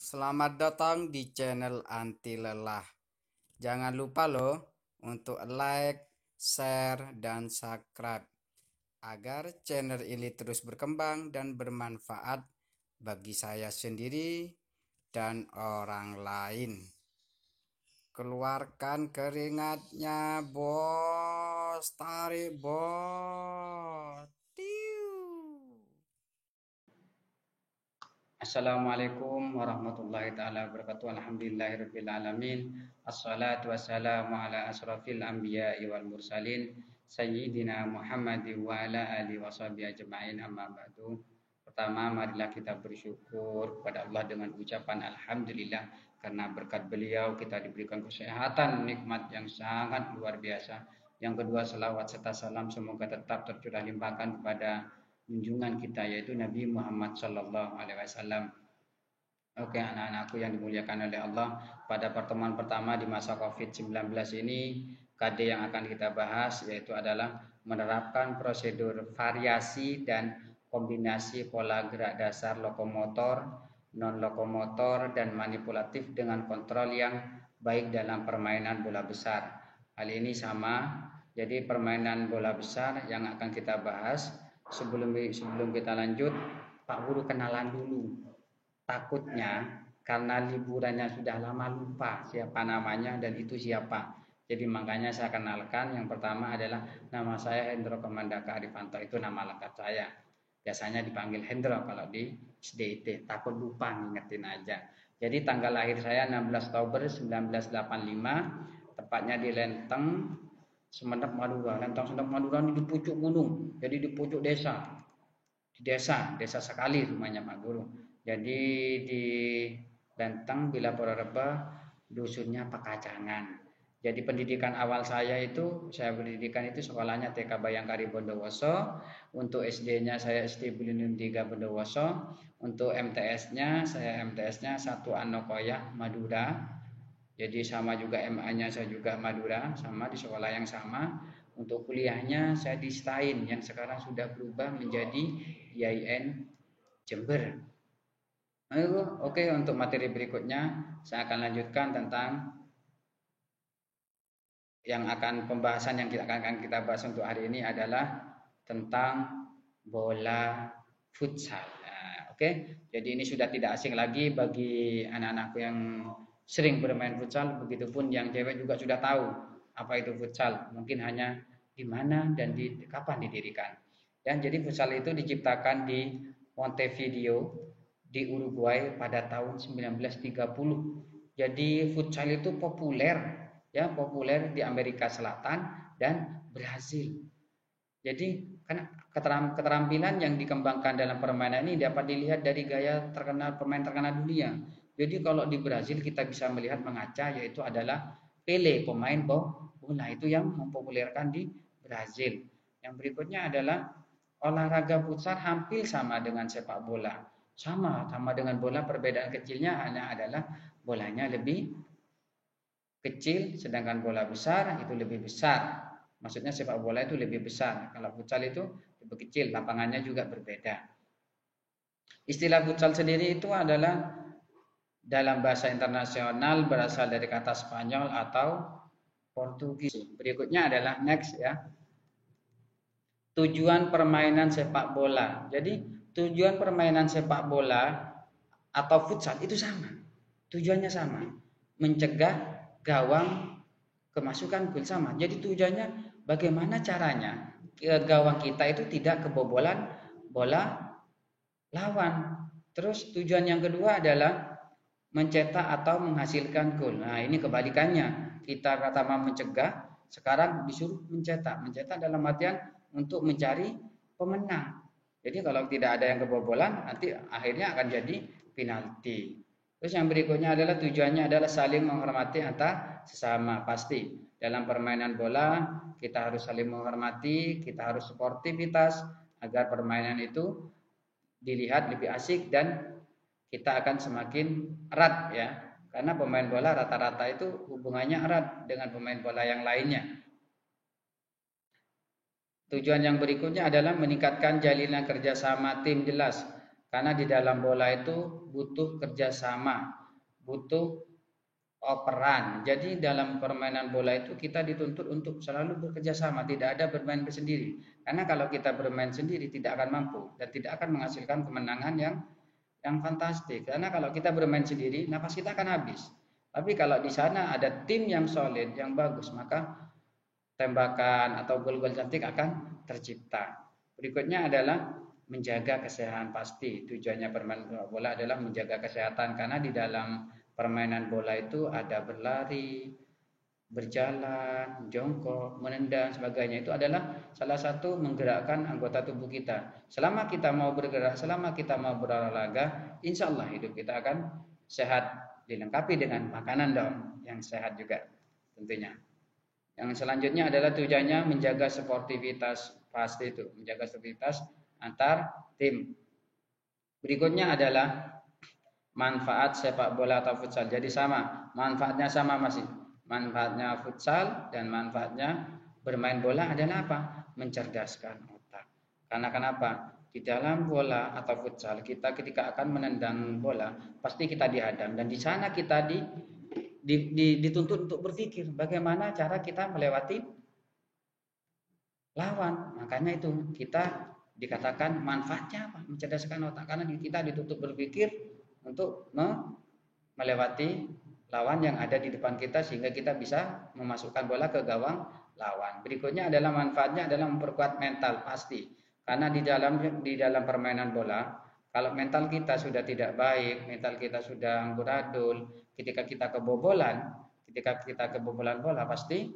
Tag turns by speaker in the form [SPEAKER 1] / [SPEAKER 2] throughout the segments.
[SPEAKER 1] Selamat datang di channel Anti Lelah. Jangan lupa loh untuk like, share, dan subscribe agar channel ini terus berkembang dan bermanfaat bagi saya sendiri dan orang lain. Keluarkan keringatnya, bos. Tarik, bos. Tiu.
[SPEAKER 2] Assalamualaikum warahmatullahi taala wabarakatuh. Alhamdulillahirabbil alamin. Assalatu wassalamu ala asrafil anbiya'i wal mursalin sayyidina Muhammadin wa ala alihi washabihi ajma'in, amma ba'du. Pertama, marilah kita bersyukur kepada Allah dengan ucapan alhamdulillah, karena berkat beliau kita diberikan kesehatan nikmat yang sangat luar biasa. Yang kedua, selawat serta salam semoga tetap tercurah limpahkan kepada junjungan kita, yaitu Nabi Muhammad Sallallahu Alaihi Wasallam. Oke, anak-anakku yang dimuliakan oleh Allah, pada pertemuan pertama di masa COVID-19 ini, KD yang akan kita bahas yaitu adalah menerapkan prosedur variasi dan kombinasi pola gerak dasar lokomotor, non-lokomotor, dan manipulatif dengan kontrol yang baik dalam permainan bola besar. Hal ini sama, jadi permainan bola besar yang akan kita bahas. Sebelum kita lanjut, Pak Guru kenalan dulu. Takutnya karena liburannya sudah lama lupa siapa namanya dan itu siapa. Jadi makanya saya kenalkan. Yang pertama adalah nama saya Hendro Komandaka Arifanto, itu nama lengkap saya. Biasanya dipanggil Hendro kalau di SDIT, takut lupa ngingetin aja. Jadi tanggal lahir saya 16 Oktober 1985, tepatnya di Lenteng, Semenep, Madura. Lenteng Semenep, Madura ini di pucuk gunung, jadi di pucuk desa. Di desa sekali rumahnya Pak Guru. Jadi di Lenteng, Bila Purwareba, dusunnya Pekacangan. Jadi pendidikan awal saya pendidikan itu sekolahnya TK Bayangkari Bondowoso. Untuk SD-nya saya SD Bulinum 3 Bondowoso. Untuk MTS-nya saya MTS-nya 1 Anokoya Madura. Jadi sama juga MA-nya saya juga Madura, sama di sekolah yang sama. Untuk kuliahnya saya di STAIN yang sekarang sudah berubah menjadi IAIN Jember. Oke, untuk materi berikutnya saya akan lanjutkan tentang pembahasan yang akan kita bahas untuk hari ini adalah tentang bola futsal. Nah, oke, jadi ini sudah tidak asing lagi bagi anak-anakku yang sering bermain futsal, begitupun yang cewek juga sudah tahu apa itu futsal. Mungkin hanya di mana dan di kapan didirikan. Dan jadi futsal itu diciptakan di Montevideo di Uruguay pada tahun 1930. Jadi futsal itu populer di Amerika Selatan dan Brazil. Jadi keterampilan yang dikembangkan dalam permainan ini dapat dilihat dari gaya pemain terkenal dunia. Jadi kalau di Brazil kita bisa melihat mengaca, yaitu adalah Pele, pemain bola itu yang mempopulerkan di Brazil. Yang berikutnya adalah olahraga futsal hampir sama dengan sepak bola. Sama dengan bola, perbedaan kecilnya hanya adalah bolanya lebih kecil, sedangkan bola besar itu lebih besar. Maksudnya sepak bola itu lebih besar. Kalau futsal itu lebih kecil, lapangannya juga berbeda. Istilah futsal sendiri itu adalah dalam bahasa internasional berasal dari kata Spanyol atau Portugis. Berikutnya adalah next ya. Tujuan permainan sepak bola. Jadi tujuan permainan sepak bola atau futsal itu sama. Tujuannya sama. Mencegah gawang kemasukan gol, sama. Jadi tujuannya bagaimana caranya gawang kita itu tidak kebobolan bola lawan. Terus tujuan yang kedua adalah mencetak atau menghasilkan gol. Nah, ini kebalikannya. Kita pertama mencegah, sekarang disuruh mencetak. Mencetak dalam artian untuk mencari pemenang. Jadi kalau tidak ada yang kebobolan, nanti akhirnya akan jadi penalti. Terus yang berikutnya adalah tujuannya adalah saling menghormati antar sesama. Pasti dalam permainan bola kita harus saling menghormati, kita harus sportivitas agar permainan itu dilihat lebih asik dan kita akan semakin erat ya. Karena pemain bola rata-rata itu hubungannya erat dengan pemain bola yang lainnya. Tujuan yang berikutnya adalah meningkatkan jalinan kerjasama tim, jelas. Karena di dalam bola itu butuh kerjasama. butuh peran. Jadi dalam permainan bola itu kita dituntut untuk selalu bekerja sama, tidak ada bermain bersendiri. Karena kalau kita bermain sendiri tidak akan mampu dan tidak akan menghasilkan kemenangan yang fantastis. Karena kalau kita bermain sendiri, napas kita akan habis. Tapi kalau di sana ada tim yang solid, yang bagus, maka tembakan atau gol-gol cantik akan tercipta. Berikutnya adalah menjaga kesehatan pasti. Tujuannya bermain bola adalah menjaga kesehatan karena di dalam permainan bola itu ada berlari, berjalan, jongkok, menendang, sebagainya. Itu adalah salah satu menggerakkan anggota tubuh kita. Selama kita mau bergerak, selama kita mau berolahraga, insya Allah hidup kita akan sehat. Dilengkapi dengan makanan dong yang sehat juga tentunya. Yang selanjutnya adalah tujuannya menjaga sportivitas, pasti itu, menjaga sportivitas antar tim. Berikutnya adalah manfaat sepak bola atau futsal. Jadi sama, manfaatnya sama masih. Manfaatnya futsal dan manfaatnya bermain bola adalah apa? Mencerdaskan otak. Karena kenapa? Di dalam bola atau futsal kita ketika akan menendang bola pasti kita dihadang dan di sana kita dituntut untuk berpikir bagaimana cara kita melewati lawan. Makanya itu kita dikatakan manfaatnya apa? Mencerdaskan otak karena kita dituntut berpikir untuk melewati lawan yang ada di depan kita sehingga kita bisa memasukkan bola ke gawang lawan. Berikutnya adalah manfaatnya adalah memperkuat mental pasti. Karena di dalam permainan bola, kalau mental kita sudah tidak baik, mental kita sudah amburadul, ketika kita kebobolan bola pasti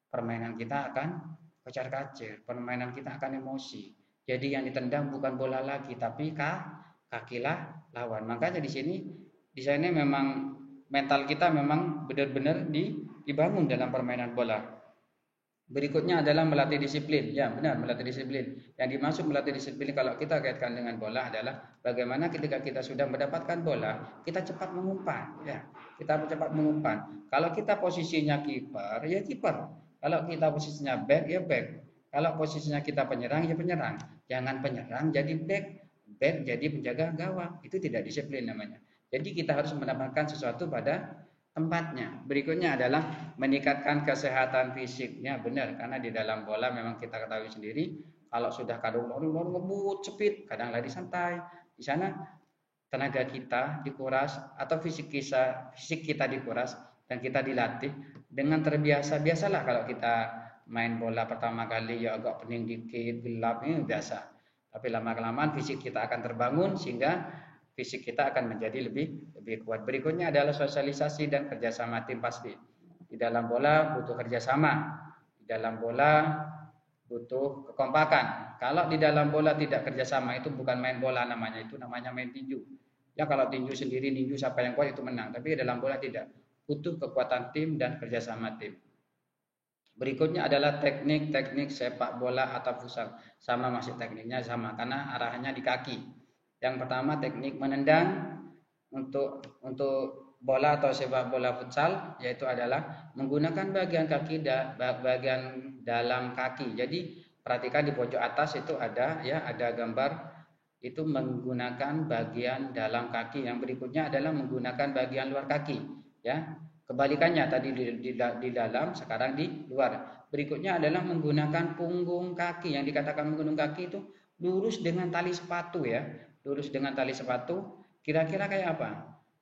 [SPEAKER 2] permainan kita akan kocar-kacir, permainan kita akan emosi. Jadi yang ditendang bukan bola lagi tapi kaki lawan. Makanya di sini memang mental kita memang benar-benar dibangun dalam permainan bola. Berikutnya adalah melatih disiplin. Ya, benar, melatih disiplin. Yang dimaksud melatih disiplin kalau kita kaitkan dengan bola adalah bagaimana ketika kita sudah mendapatkan bola, kita cepat mengumpan, ya. Kita cepat mengumpan. Kalau kita posisinya kiper, ya kiper. Kalau kita posisinya back, ya back. Kalau posisinya kita penyerang, ya penyerang. Jangan penyerang jadi back, back jadi penjaga gawang. Itu tidak disiplin namanya. Jadi kita harus mendapatkan sesuatu pada tempatnya. Berikutnya adalah meningkatkan kesehatan fisiknya, benar karena di dalam bola memang kita ketahui sendiri kalau sudah kadang lari ngebut cepit, kadang lari santai. Di sana tenaga kita dikuras atau fisik kita dikuras dan kita dilatih dengan terbiasa. Biasalah kalau kita main bola pertama kali ya agak pening dikit, gelap ini biasa. Tapi lama-kelamaan fisik kita akan terbangun sehingga fisik kita akan menjadi lebih kuat. Berikutnya adalah sosialisasi dan kerjasama tim pasti. Di dalam bola butuh kerjasama. Di dalam bola butuh kekompakan. Kalau di dalam bola tidak kerjasama itu bukan main bola namanya, itu namanya main tinju. Ya kalau tinju sendiri, tinju siapa yang kuat itu menang. Tapi di dalam bola tidak. Butuh kekuatan tim dan kerjasama tim. Berikutnya adalah teknik-teknik sepak bola atau futsal. Sama masih tekniknya sama karena arahannya di kaki. Yang pertama teknik menendang untuk bola atau sepak bola futsal yaitu adalah menggunakan bagian kaki bagian dalam kaki. Jadi perhatikan di pojok atas itu ada gambar itu menggunakan bagian dalam kaki. Yang berikutnya adalah menggunakan bagian luar kaki, ya. Kebalikannya tadi di dalam, sekarang di luar. Berikutnya adalah menggunakan punggung kaki. Yang dikatakan menggunakan kaki itu lurus dengan tali sepatu, ya. Lurus dengan tali sepatu. Kira-kira kayak apa?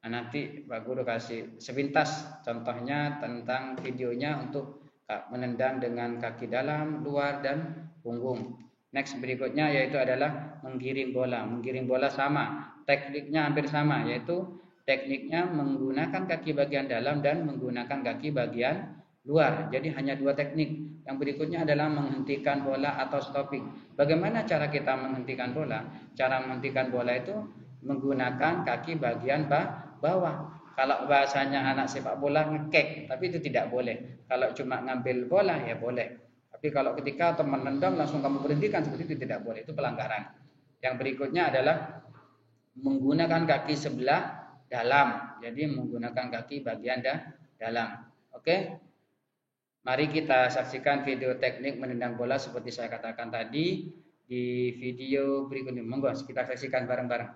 [SPEAKER 2] Nah, nanti Pak Guru kasih sepintas contohnya tentang videonya untuk menendang dengan kaki dalam, luar, dan punggung. Next berikutnya yaitu adalah menggiring bola. Menggiring bola sama. Tekniknya hampir sama, yaitu tekniknya menggunakan kaki bagian dalam dan menggunakan kaki bagian luar. Jadi hanya dua teknik. Yang berikutnya adalah menghentikan bola atau stopping. Bagaimana cara kita menghentikan bola? Cara menghentikan bola itu menggunakan kaki bagian bawah. Kalau bahasanya anak sepak bola ngekek, tapi itu tidak boleh. Kalau cuma ngambil bola ya boleh. Tapi kalau ketika atau menendang langsung kamu berhentikan seperti itu tidak boleh. Itu pelanggaran. Yang berikutnya adalah menggunakan kaki sebelah dalam. Jadi menggunakan kaki bagian dalam. Oke. Mari kita saksikan video teknik menendang bola seperti saya katakan tadi di video berikutnya. Monggo kita saksikan bareng-bareng.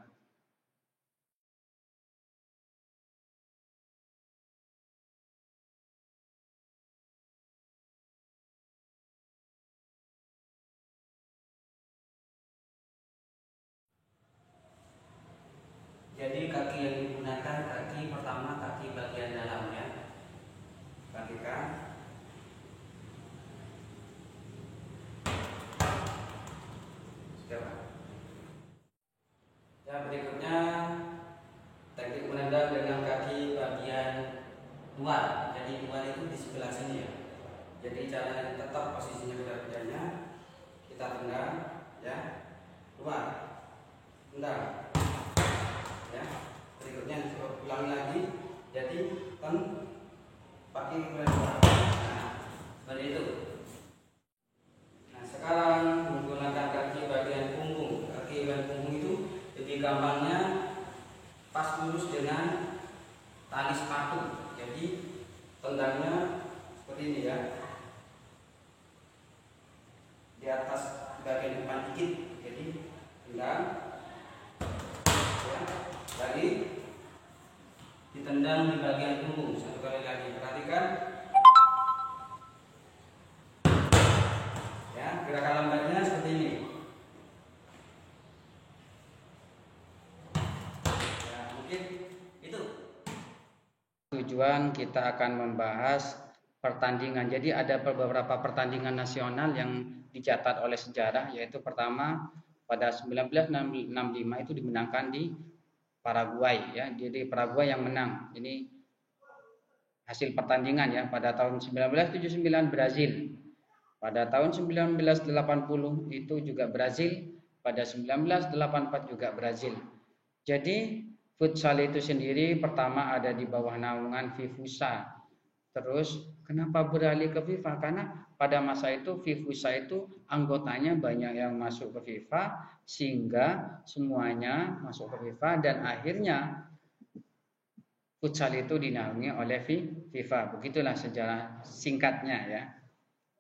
[SPEAKER 1] Jadi kaki yang digunakan kaki pertama kaki bagian dalam ya. Perhatikan. Sudah. Ya, berikutnya teknik menendang dengan kaki bagian luar. Jadi luar itu di sebelah sini ya. Jadi caranya tetap posisinya kuda-kudanya kita tendang ya, luar, tendang ya. Berikutnya ulangi lagi. Jadi pakai luar. Nah, seperti itu. Nah, sekarang menggunakan kaki bagian punggung. Kaki bagian punggung itu lebih gampangnya pas lurus dengan tali sepatu. Jadi tendangnya seperti ini ya. Di atas bagian depan dikit. Jadi tendang ya. Lagi ditendang di bagian punggung. Satu kali lagi. Perhatikan. Ya, gerakan lambatnya seperti ini. Ya, mungkin itu. Tujuan kita akan membahas pertandingan. Jadi ada beberapa pertandingan nasional yang dicatat oleh sejarah, yaitu pertama pada 1965 itu dimenangkan di Paraguay ya. Jadi Paraguay yang menang. Ini hasil pertandingan ya. Pada tahun 1979 Brazil. Pada tahun 1980 itu juga Brazil. Pada 1984 juga Brazil. Jadi futsal itu sendiri pertama ada di bawah naungan FIFUSA. Terus kenapa beralih ke FIFA? Karena pada masa itu FIFUSA itu anggotanya banyak yang masuk ke FIFA, sehingga semuanya masuk ke FIFA dan akhirnya futsal itu dinaungi oleh FIFA. Begitulah sejarah singkatnya ya.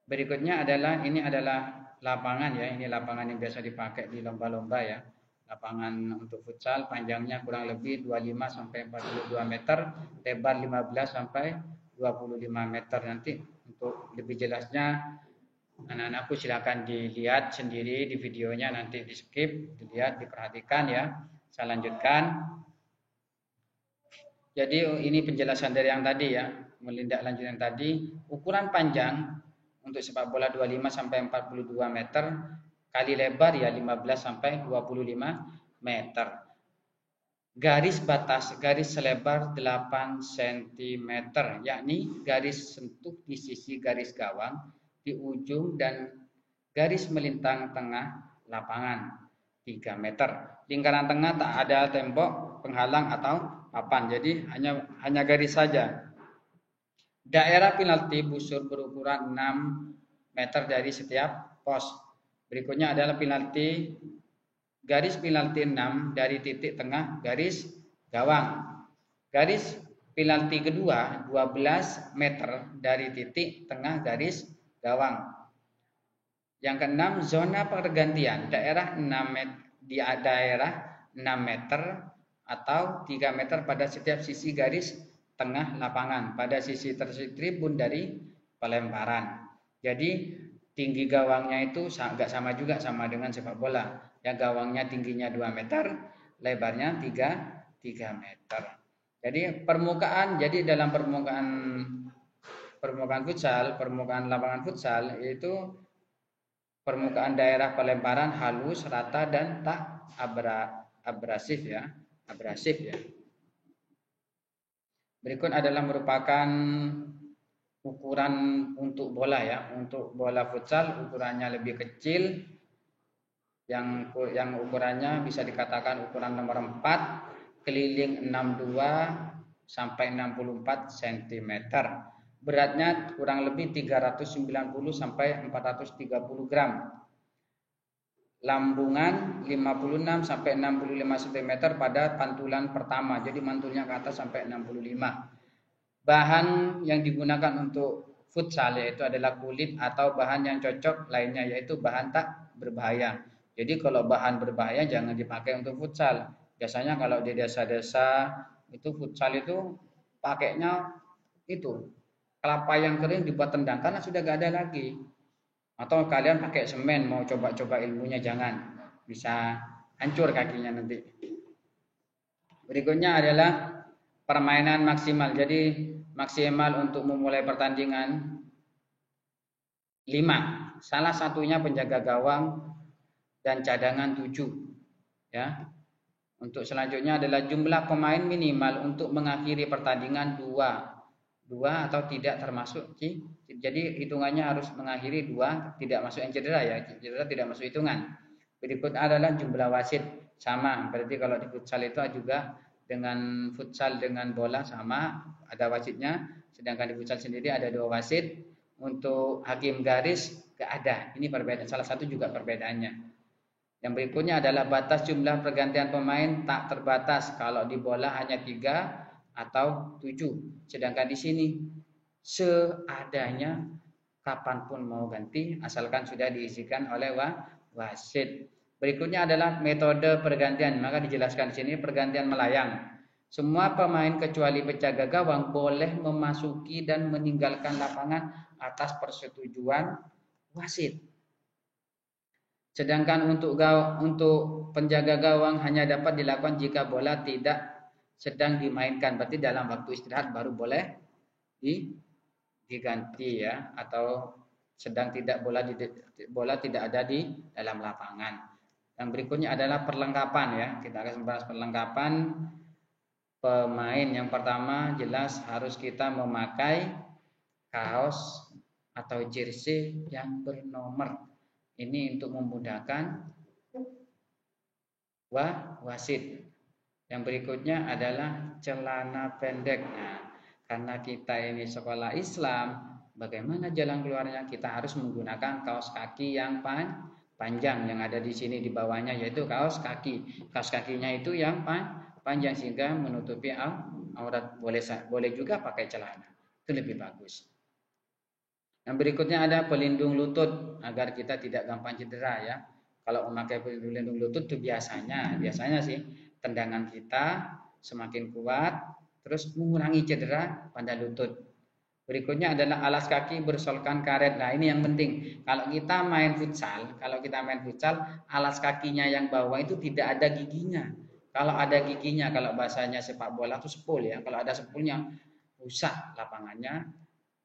[SPEAKER 1] Berikutnya adalah ini adalah lapangan ya. Ini lapangan yang biasa dipakai di lomba-lomba ya. Lapangan untuk futsal panjangnya kurang lebih 25 sampai 42 meter, lebar 15 sampai 25 meter. Nanti untuk lebih jelasnya anak-anakku silakan dilihat sendiri di videonya, nanti di skip, dilihat, diperhatikan ya. Saya lanjutkan. Jadi ini penjelasan dari yang tadi ya, melindaklanjut yang tadi. Ukuran panjang untuk sepak bola 25 sampai 42 meter, kali lebar ya 15 sampai 25 meter. Garis batas, garis selebar 8 cm, yakni garis sentuh di sisi garis gawang di ujung dan garis melintang tengah lapangan 3 meter. Lingkaran tengah tak ada tembok, penghalang atau papan, jadi hanya garis saja. Daerah penalti busur berukuran 6 meter dari setiap pos. Berikutnya adalah penalti. Garis penalti 6 dari titik tengah garis gawang. Garis penalti kedua 12 meter dari titik tengah garis gawang. Yang keenam, zona pergantian daerah 6 meter, di daerah 6 meter atau 3 meter pada setiap sisi garis tengah lapangan pada sisi tersebut tribun dari pelemparan. Jadi tinggi gawangnya itu enggak sama juga sama dengan sepak bola. Yang gawangnya tingginya 2 meter, lebarnya 3 meter. Jadi dalam permukaan futsal, permukaan lapangan futsal itu permukaan daerah pelemparan halus, rata dan tak abrasif ya. Berikut adalah merupakan ukuran untuk bola ya. Untuk bola futsal ukurannya lebih kecil, yang ukurannya bisa dikatakan ukuran nomor 4, keliling 62 sampai 64 cm. Beratnya kurang lebih 390 sampai 430 gram. Lambungan 56 sampai 65 cm pada pantulan pertama. Jadi mantulnya ke atas sampai 65. Bahan yang digunakan untuk futsal yaitu adalah kulit atau bahan yang cocok lainnya yaitu bahan tak berbahaya. Jadi kalau bahan berbahaya jangan dipakai untuk futsal. Biasanya kalau di desa-desa itu futsal itu pakainya itu kelapa yang kering dibuat tendang karena sudah gak ada lagi. Atau kalian pakai semen mau coba-coba ilmunya, jangan, bisa hancur kakinya nanti.
[SPEAKER 2] Berikutnya adalah permainan maksimal. Jadi maksimal untuk memulai pertandingan 5. Salah satunya penjaga gawang dan cadangan 7. Ya. Untuk selanjutnya adalah jumlah pemain minimal untuk mengakhiri pertandingan 2 atau tidak termasuk. Jadi hitungannya harus mengakhiri 2, tidak masuk yang cedera ya. Cedera tidak masuk hitungan. Berikut adalah jumlah wasit, sama. Berarti kalau di futsal itu juga dengan futsal dengan bola sama, ada wasitnya. Sedangkan di futsal sendiri ada 2 wasit. Untuk hakim garis gak ada. Ini perbedaan. Salah satu juga perbedaannya. Yang berikutnya adalah batas jumlah pergantian pemain tak terbatas. Kalau di bola hanya 3 atau 7. Sedangkan di sini seadanya, kapanpun mau ganti asalkan sudah diizinkan oleh wasit. Berikutnya adalah metode pergantian. Maka dijelaskan di sini pergantian melayang. Semua pemain kecuali penjaga gawang boleh memasuki dan meninggalkan lapangan atas persetujuan wasit. Sedangkan untuk penjaga gawang hanya dapat dilakukan jika bola tidak sedang dimainkan. Berarti dalam waktu istirahat baru boleh diganti ya, atau sedang tidak bola tidak ada di dalam lapangan. Yang berikutnya adalah perlengkapan ya. Kita akan membahas perlengkapan pemain. Yang pertama jelas harus kita memakai kaos atau jersey yang bernomor. Ini untuk memudahkan wasit. Yang berikutnya adalah celana pendek. Nah, karena kita ini sekolah Islam, bagaimana jalan keluarnya? Kita harus menggunakan kaos kaki yang panjang. Yang ada di sini di bawahnya yaitu kaos kaki. Kaos kakinya itu yang panjang sehingga menutupi aurat. Boleh juga pakai celana. Itu lebih bagus. Yang berikutnya ada pelindung lutut agar kita tidak gampang cedera ya. Kalau memakai pelindung lutut itu biasanya sih tendangan kita semakin kuat, terus mengurangi cedera pada lutut. Berikutnya adalah alas kaki bersolkan karet. Nah ini yang penting. Kalau kita main futsal, alas kakinya yang bawah itu tidak ada giginya. Kalau ada giginya, kalau bahasanya sepak bola itu sepul ya. Kalau ada sepulnya, rusak lapangannya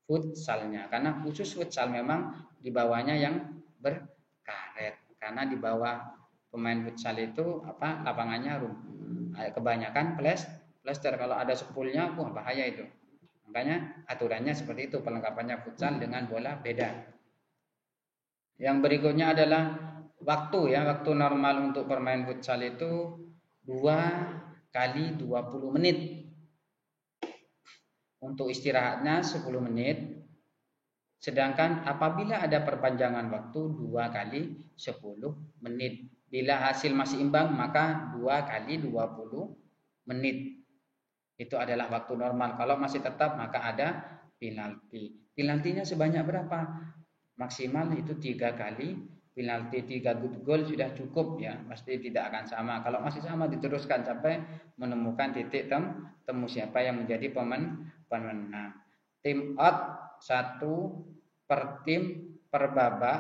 [SPEAKER 2] futsalnya. Karena khusus futsal memang di bawahnya yang berkaret. Karena di bawah pemain futsal itu lapangannya kebanyakan plester. Kalau ada sepulnya, bahaya itu. Makanya aturannya seperti itu, perlengkapannya futsal dengan bola beda. Yang berikutnya adalah waktu ya. Waktu normal untuk bermain futsal itu 2 kali 20 menit. Untuk istirahatnya 10 menit. Sedangkan apabila ada perpanjangan waktu 2 kali 10 menit. Bila hasil masih imbang maka 2 kali 20 menit. Itu adalah waktu normal. Kalau masih tetap maka ada penalti. Penaltinya sebanyak berapa? Maksimal itu 3 kali. Penalti 3 good goal sudah cukup ya. Pasti tidak akan sama. Kalau masih sama diteruskan sampai menemukan titik temu siapa yang menjadi pemenang. Tim out 1 per tim per babak,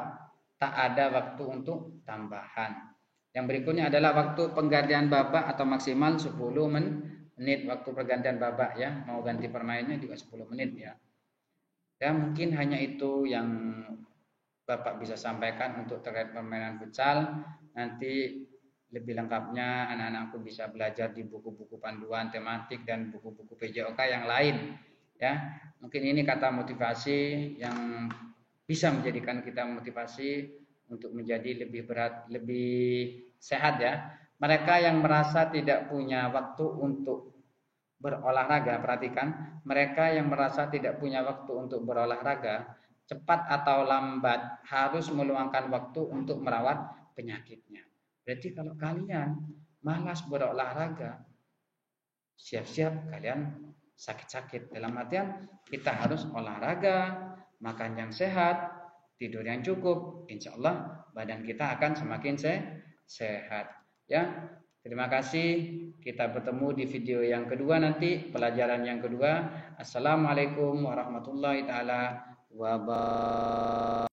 [SPEAKER 2] tak ada waktu untuk tambahan. Yang berikutnya adalah waktu penggantian babak atau maksimal 10 menit waktu pergantian babak ya. Mau ganti permainnya juga 10 menit ya. Ya mungkin hanya itu yang Bapak bisa sampaikan untuk terkait permainan futsal. Nanti lebih lengkapnya anak-anakku bisa belajar di buku-buku panduan tematik dan buku-buku PJOK yang lain ya. Mungkin ini kata motivasi yang bisa menjadikan kita motivasi untuk menjadi lebih sehat ya. Mereka yang merasa tidak punya waktu untuk berolahraga, perhatikan, mereka yang merasa tidak punya waktu untuk berolahraga, cepat atau lambat harus meluangkan waktu untuk merawat penyakitnya. Berarti kalau kalian malas berolahraga, siap-siap kalian sakit-sakit. Dalam artian kita harus olahraga, makan yang sehat, tidur yang cukup. Insya Allah badan kita akan semakin sehat. Ya, terima kasih. Kita bertemu di video yang kedua nanti, pelajaran yang kedua. Assalamualaikum warahmatullahi taala wabarakatuh.